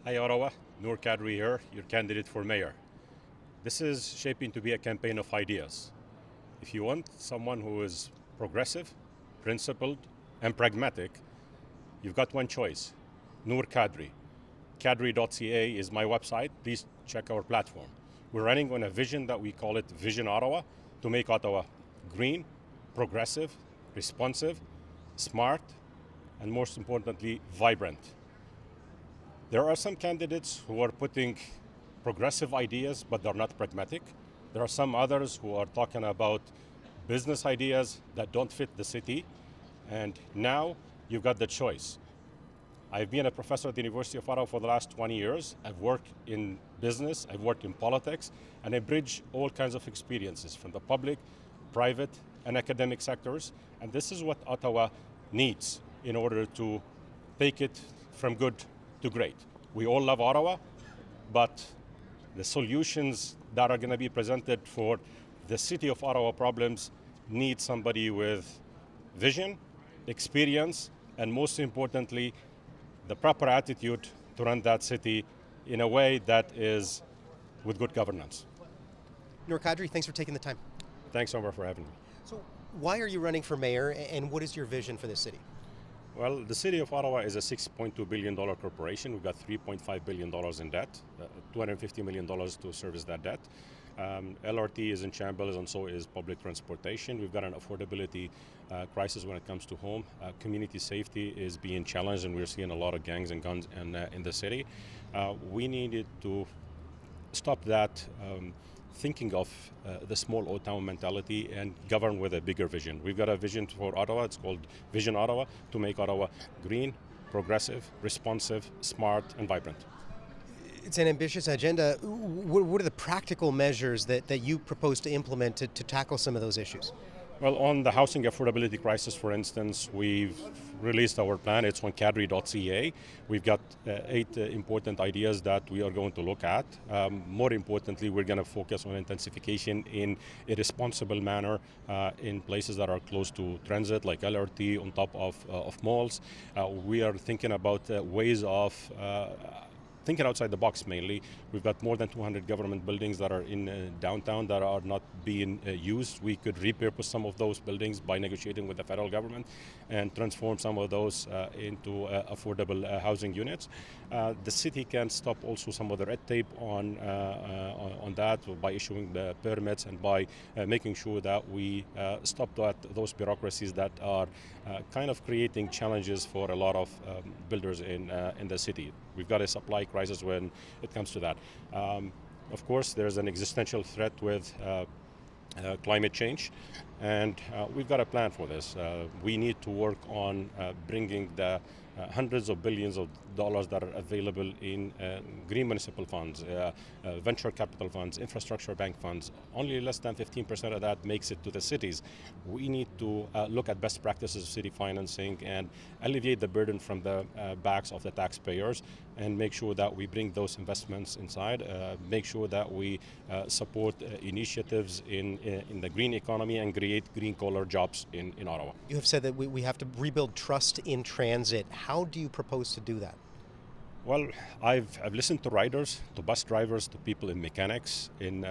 Hi Ottawa, Nour Kadri here, your candidate for mayor. This is shaping to be a campaign of ideas. If you want someone who is progressive, principled, and pragmatic, you've got one choice, Nour Kadri. Kadri.ca is my website. Please check our platform. We're running on a vision that we call it Vision Ottawa, to make Ottawa green, progressive, responsive, smart, and most importantly, vibrant. There are some candidates who are putting progressive ideas, but they're not pragmatic. There are some others who are talking about business ideas that don't fit the city. And now you've got the choice. I've been a professor at the University of Ottawa for the last 20 years. I've worked in business, I've worked in politics, and I bridge all kinds of experiences from the public, private, and academic sectors. And this is what Ottawa needs in order to take it from good to great. We all love Ottawa, but the solutions that are going to be presented for the city of Ottawa problems need somebody with vision, experience, and most importantly, the proper attitude to run that city in a way that is with good governance. Nour Kadri, thanks for taking the time. Thanks, Omar, for having me. So, why are you running for mayor, and what is your vision for this city? Well, the city of Ottawa is a $6.2 billion corporation. We've got $3.5 billion in debt, $250 million to service that debt. LRT is in shambles, and so is public transportation. We've got an affordability crisis when it comes to home. Community safety is being challenged, and we're seeing a lot of gangs and guns in the city. We needed to stop that thinking of the small old town mentality and govern with a bigger vision. We've got a vision for Ottawa. It's called Vision Ottawa, to make Ottawa green, progressive, responsive, smart, and vibrant. It's an ambitious agenda. What are the practical measures that you propose to implement to tackle some of those issues? Well, on the housing affordability crisis, for instance, we've released our plan. It's on Kadri.ca. We've got 8 important ideas that we are going to look at. More importantly, we're going to focus on intensification in a responsible manner in places that are close to transit, like LRT, on top of malls. We are thinking about ways of thinking outside the box mainly. We've got more than 200 government buildings that are in downtown that are not being used. We could repurpose some of those buildings by negotiating with the federal government and transform some of those into affordable housing units. The city can stop also some of the red tape on that by issuing the permits and by making sure that we stop those bureaucracies that are kind of creating challenges for a lot of builders in the city. We've got a supply crisis when it comes to that. Of course, there's an existential threat with climate change, and we've got a plan for this. We need to work on bringing the hundreds of billions of dollars that are available in green municipal funds, venture capital funds, infrastructure bank funds. Only less than 15% of that makes it to the cities. We need to look at best practices of city financing and alleviate the burden from the backs of the taxpayers, and make sure that we bring those investments inside, make sure that we support initiatives in the green economy and create green-collar jobs in Ottawa. You have said that we have to rebuild trust in transit. How do you propose to do that? Well, I've listened to riders, to bus drivers, to people in mechanics, in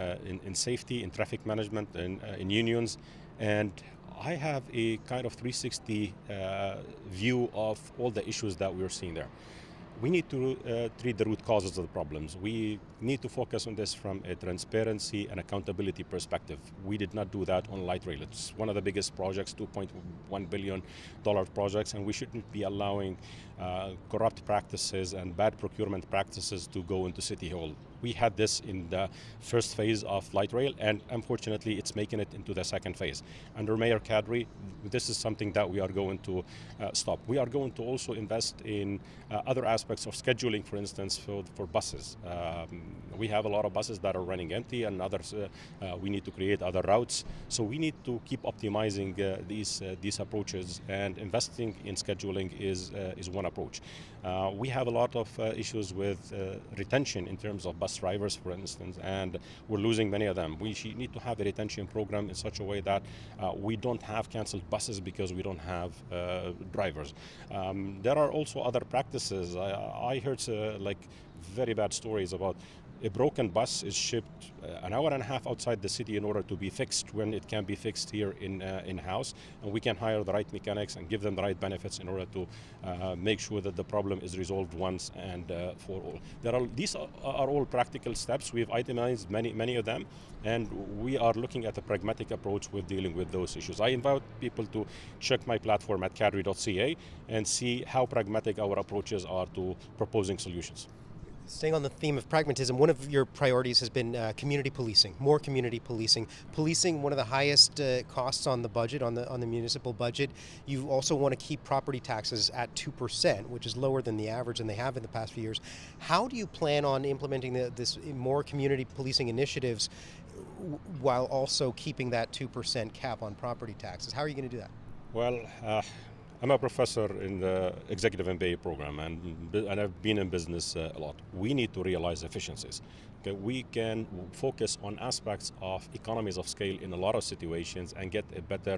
safety, in traffic management, in unions, and I have a kind of 360 view of all the issues that we're seeing there. We need to treat the root causes of the problems. We need to focus on this from a transparency and accountability perspective. We did not do that on light rail. It's one of the biggest projects, $2.1 billion projects, and we shouldn't be allowing corrupt practices and bad procurement practices to go into City Hall. We had this in the first phase of light rail, and unfortunately it's making it into the second phase. Under Mayor Kadri, this is something that we are going to stop. We are going to also invest in other aspects of scheduling, for instance, for buses. We have a lot of buses that are running empty, and others we need to create other routes. So we need to keep optimizing these approaches, and investing in scheduling is one approach. We have a lot of issues with retention in terms of bus drivers, for instance, and we're losing many of them. We need to have a retention program in such a way that we don't have canceled buses because we don't have drivers. There are also other practices. I heard like very bad stories about a broken bus is shipped an hour and a half outside the city in order to be fixed when it can be fixed here in-house, and we can hire the right mechanics and give them the right benefits in order to make sure that the problem is resolved once and for all. These are all practical steps. We've itemized many of them, and we are looking at a pragmatic approach with dealing with those issues. I invite people to check my platform at kadri.ca and see how pragmatic our approaches are to proposing solutions. Staying on the theme of pragmatism, one of your priorities has been community policing, more community policing. Policing, one of the highest costs on the budget, on the municipal budget. You also want to keep property taxes at 2%, which is lower than the average, and they have in the past few years. How do you plan on implementing this more community policing initiatives while also keeping that 2% cap on property taxes? How are you going to do that? Well, I'm a professor in the executive MBA program, and I've been in business a lot. We need to realize efficiencies. Okay, we can focus on aspects of economies of scale in a lot of situations and get a better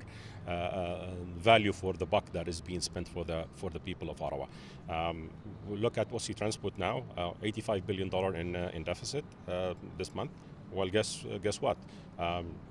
value for the buck that is being spent for the people of Ottawa. We look at OC Transport now, $85 billion in deficit this month. Well, guess what?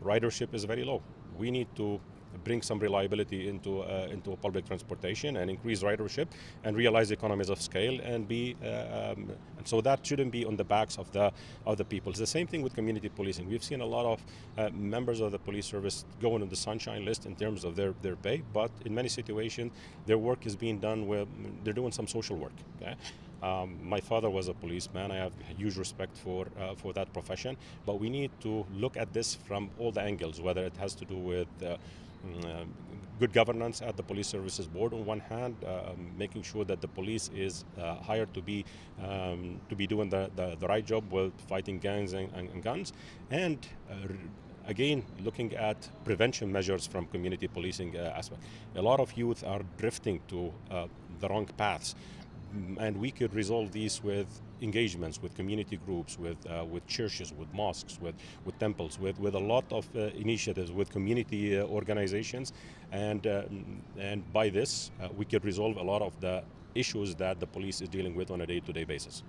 Ridership is very low. We need to bring some reliability into public transportation and increase ridership and realize economies of scale and and so that shouldn't be on the backs of the people. It's the same thing with community policing. We've seen a lot of members of the police service going on the sunshine list in terms of their pay, but in many situations their work is being done where they're doing some social work. Okay? My father was a policeman. I have huge respect for that profession, but we need to look at this from all the angles, whether it has to do with good governance at the police services board on one hand, making sure that the police is hired to be doing the right job with fighting gangs and guns, and again, looking at prevention measures from community policing aspect. A lot of youth are drifting to the wrong paths, and we could resolve these with engagements with community groups, with churches, with mosques, with temples, with a lot of initiatives, with community organizations, and by this we could resolve a lot of the issues that the police is dealing with on a day-to-day basis.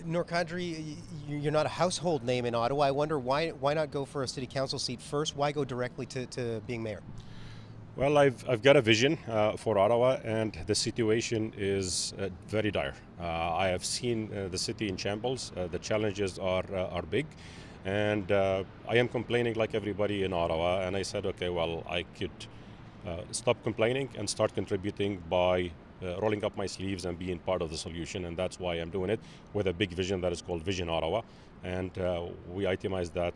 Nour Kadri, you're not a household name in Ottawa. I wonder why not go for a city council seat first? Why go directly to being mayor? Well, I've got a vision for Ottawa, and the situation is very dire. I have seen the city in shambles. The challenges are big, and I am complaining like everybody in Ottawa. And I said, okay, well, I could stop complaining and start contributing by rolling up my sleeves and being part of the solution, and that's why I'm doing it with a big vision that is called Vision Ottawa, and we itemize that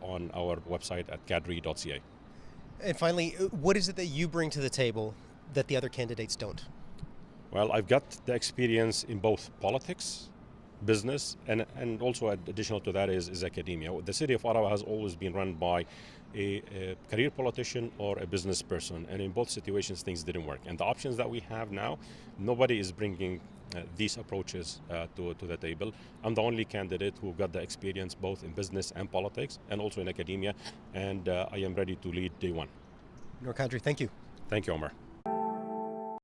on our website at kadri.ca. And finally, what is it that you bring to the table that the other candidates don't? Well, I've got the experience in both politics, business, and also additional to that is academia. The city of Ottawa has always been run by a career politician or a business person, and in both situations things didn't work. And the options that we have now, nobody is bringing these approaches to the table. I'm the only candidate who got the experience both in business and politics and also in academia, and I am ready to lead day one. Nour Kadri, thank you. Thank you, Omar.